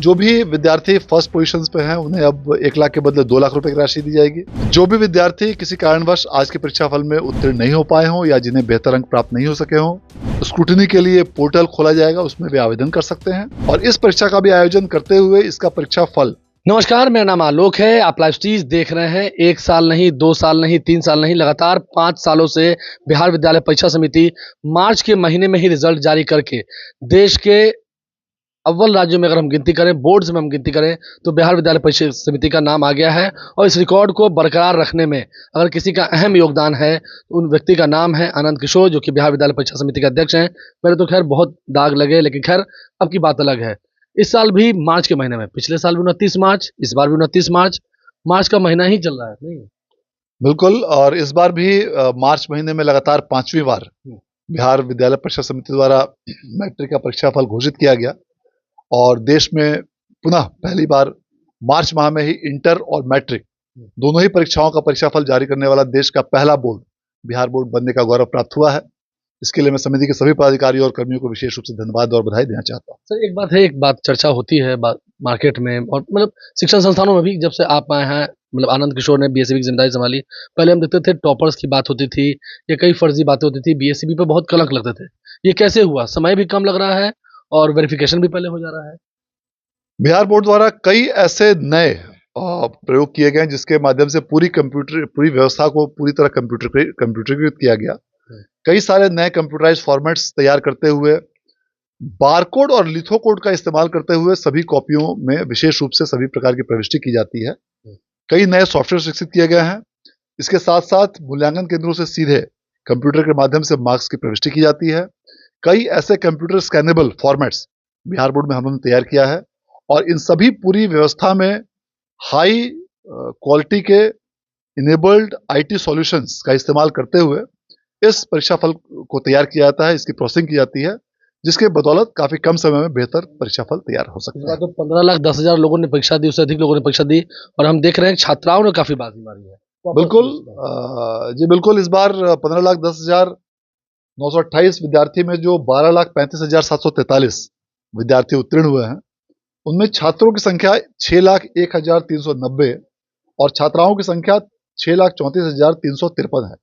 जो भी विद्यार्थी फर्स्ट पोजीशंस पे हैं उन्हें अब 1 लाख के बदले 2 लाख रुपए की राशि दी जाएगी। जो भी विद्यार्थी किसी कारणवश आज के परीक्षाफल में उत्तीर्ण नहीं हो पाए हों या जिन्हें बेहतर अंक प्राप्त नहीं हो सके हों, स्क्रूटनी के लिए पोर्टल खोला जाएगा, उसमें भी आवेदन कर सकते हैं और इस परीक्षा का भी आयोजन करते हुए इसका परीक्षा फल। नमस्कार, मेरा नाम आलोक है। आप लाइव स्टीज देख रहे हैं। 1 साल नहीं, 2 साल नहीं, 3 साल नहीं, लगातार 5 सालों से बिहार विद्यालय परीक्षा समिति मार्च के महीने में ही रिजल्ट जारी करके देश के अव्वल राज्यों में अगर हम गिनती करें, बोर्ड्स में हम गिनती करें, तो बिहार विद्यालय परीक्षा समिति का नाम आ गया है। और इस रिकॉर्ड को बरकरार रखने में अगर किसी का अहम योगदान है, उन व्यक्ति का नाम है आनंद किशोर, जो कि बिहार विद्यालय परीक्षा समिति के अध्यक्ष हैं। मेरे तो खैर बहुत दाग लगे, लेकिन खैर अब की बात अलग है। इस साल भी मार्च के महीने में, पिछले साल भी 29 मार्च, इस बार भी 29 मार्च, मार्च का महीना ही चल रहा है। नहीं, बिल्कुल। और इस बार भी मार्च महीने में लगातार 5वीं बार बिहार विद्यालय परीक्षा समिति द्वारा मैट्रिक का परीक्षाफल घोषित किया गया और देश में पुनः पहली बार मार्च माह में ही इंटर और मैट्रिक दोनों ही परीक्षाओं का परीक्षाफल जारी करने वाला देश का पहला बोर्ड बिहार बोर्ड बनने का गौरव प्राप्त हुआ है। इसके लिए मैं समिति के सभी पदाधिकारियों और कर्मियों को विशेष रूप से धन्यवाद और बधाई देना चाहता हूँ। सर एक बात है, एक बात चर्चा होती है मार्केट में और मतलब शिक्षण संस्थानों में भी, जब से आप आए हैं, मतलब आनंद किशोर ने बीएससीबी की जिम्मेदारी संभाली, पहले हम देखते थे टॉपर्स की बात होती थी या कई फर्जी बातें होती थी, बीएससीबी पे बहुत कलंक लगते थे। ये कैसे हुआ? समय भी कम लग रहा है और वेरिफिकेशन भी पहले हो जा रहा है। बिहार बोर्ड द्वारा कई ऐसे नए प्रयोग किए गए जिसके माध्यम से पूरी व्यवस्था को पूरी तरह कंप्यूटरीकृत किया गया। कई सारे नए कंप्यूटराइज फॉर्मेट्स तैयार करते हुए बारकोड और लिथोकोड का इस्तेमाल करते हुए सभी कॉपियों में विशेष रूप से सभी प्रकार की प्रविष्टि की जाती है। कई नए सॉफ्टवेयर विकसित किए गए हैं। इसके साथ साथ मूल्यांकन केंद्रों से सीधे कंप्यूटर के माध्यम से मार्क्स की प्रविष्टि की जाती है। कई ऐसे computer scannable formats Bihar board में हमने तैयार किया है और इन सभी पूरी व्यवस्था में हाई क्वालिटी के इनेबल्ड आईटी सॉल्यूशंस का इस्तेमाल करते हुए इस परीक्षाफल को तैयार किया जाता है, इसकी प्रोसेसिंग की जाती है, जिसके बदौलत काफी कम समय में बेहतर परीक्षाफल तैयार हो सकता है। तो 15,10,000 लोगों ने परीक्षा दी, उससे अधिक लोगों ने परीक्षा दी और हम देख रहे हैं छात्राओं ने काफी बाजी मारी है। बिल्कुल जी बिल्कुल। इस बार 15,10,928 विद्यार्थी में जो 12,35,743 विद्यार्थी उत्तीर्ण हुए हैं, उनमें छात्रों की संख्या 6,01,390 और छात्राओं की संख्या 6,34,353 है।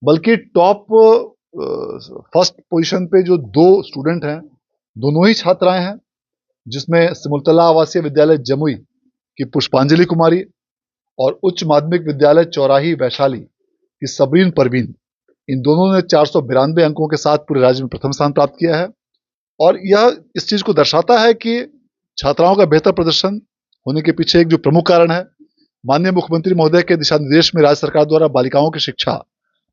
बल्कि टॉप फर्स्ट पोजीशन पे जो 2 स्टूडेंट हैं, दोनों ही छात्राएं हैं, जिसमें सिमुलतला आवासीय विद्यालय जमुई की पुष्पांजलि कुमारी और उच्च माध्यमिक विद्यालय चौराही वैशाली की सबरीन परवीन, इन दोनों ने 492 अंकों के साथ पूरे राज्य में प्रथम स्थान प्राप्त किया है। और यह इस चीज को दर्शाता है कि छात्राओं का बेहतर प्रदर्शन होने के पीछे एक जो प्रमुख कारण है, माननीय मुख्यमंत्री महोदय के दिशा निर्देश में राज्य सरकार द्वारा बालिकाओं की शिक्षा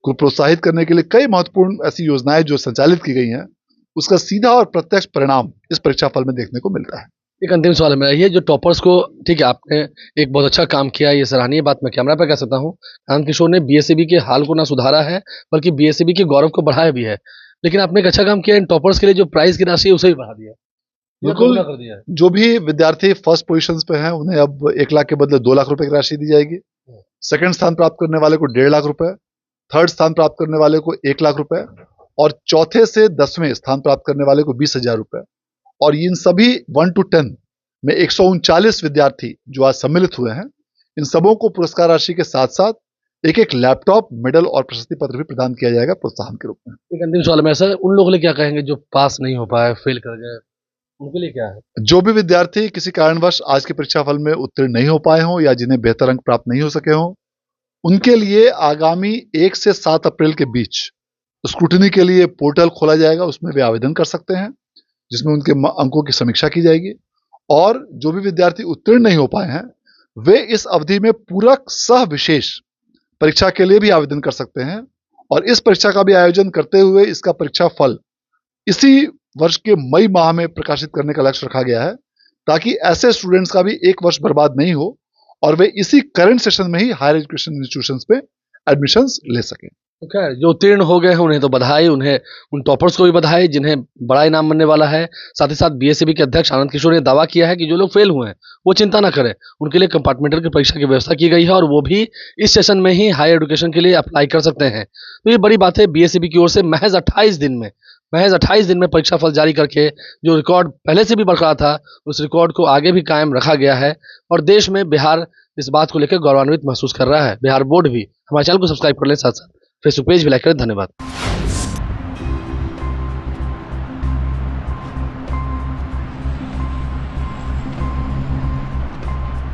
को प्रोत्साहित करने के लिए कई महत्वपूर्ण ऐसी योजनाएं जो संचालित की गई हैं, उसका सीधा और प्रत्यक्ष परिणाम इस परीक्षाफल में देखने को मिलता है। एक अंतिम सवाल है मेरा, ये जो टॉपर्स को, ठीक है, आपने एक बहुत अच्छा काम किया, ये सराहनीय बात मैं कैमरा पर कह सकता हूँ। आनंद किशोर ने बीएससीबी के हाल को ना सुधारा है, बल्कि बीएससीबी के गौरव को बढ़ाया भी है। लेकिन आपने एक अच्छा काम किया, इन टॉपर्स के लिए जो प्राइज की राशि है उसे भी बढ़ा दिया। बिल्कुल। जो भी विद्यार्थी फर्स्ट पोजीशंस पे हैं उन्हें अब 1 लाख के बदले 2 लाख रुपए की राशि दी जाएगी। सेकंड स्थान प्राप्त करने वाले को 1.5 लाख रुपए, थर्ड स्थान प्राप्त करने वाले को 1 लाख रुपए और चौथे से 10वें स्थान प्राप्त करने वाले को 20,000 रुपए। और इन सभी 1 to 10 में 139 विद्यार्थी जो आज सम्मिलित हुए हैं, इन सबों को पुरस्कार राशि के साथ साथ एक लैपटॉप, मेडल और प्रशस्ति पत्र भी प्रदान किया जाएगा प्रोत्साहन के रूप में। एक अंतिम सवाल है सर, उन लोगों के लिए क्या कहेंगे जो पास नहीं हो पाए, फेल कर गए, उनके लिए क्या है? जो भी विद्यार्थी किसी कारणवश आज के परीक्षाफल में उत्तीर्ण नहीं हो पाए हों या जिन्हें बेहतर अंक प्राप्त नहीं हो सके हों, उनके लिए आगामी 1 से 7 अप्रैल के बीच स्क्रूटनी के लिए पोर्टल खोला जाएगा, उसमें भी आवेदन कर सकते हैं, जिसमें उनके अंकों की समीक्षा की जाएगी। और जो भी विद्यार्थी उत्तीर्ण नहीं हो पाए हैं, वे इस अवधि में पूरक सह विशेष परीक्षा के लिए भी आवेदन कर सकते हैं और इस परीक्षा का भी आयोजन करते हुए इसका परीक्षा फल इसी वर्ष के मई माह में प्रकाशित करने का लक्ष्य रखा गया है, ताकि ऐसे स्टूडेंट्स का भी 1 वर्ष बर्बाद नहीं हो और वे इसी करंट सेशन में ही हायर एजुकेशन इंस्टीट्यूशंस पे एडमिशंस ले सकें। तो खैर जो उत्तीर्ण हो गए हैं उन्हें तो बधाई, उन्हें उन टॉपर्स को भी बधाई जिन्हें बड़ा इनाम मिलने वाला है। साथ ही साथ बीएससीबी के अध्यक्ष आनंद किशोर ने दावा किया है कि जो लोग फेल हुए हैं वो चिंता ना करें, उनके लिए कंपार्टमेंटल की परीक्षा की व्यवस्था की गई है और वो भी इस सेशन में ही हायर एजुकेशन के लिए अप्लाई कर सकते हैं। तो ये बड़ी बात है, बीएससीबी की ओर से महज 28 दिन में महज 28 दिन में परीक्षा फल जारी करके जो रिकॉर्ड पहले से भी बरकरार था, उस रिकॉर्ड को आगे भी कायम रखा गया है और देश में बिहार इस बात को लेकर गौरवान्वित महसूस कर रहा है। बिहार बोर्ड भी हमारे चैनल को सब्सक्राइब कर ले, साथ साथ फेसबुक पेज भी लाइक करें। धन्यवाद।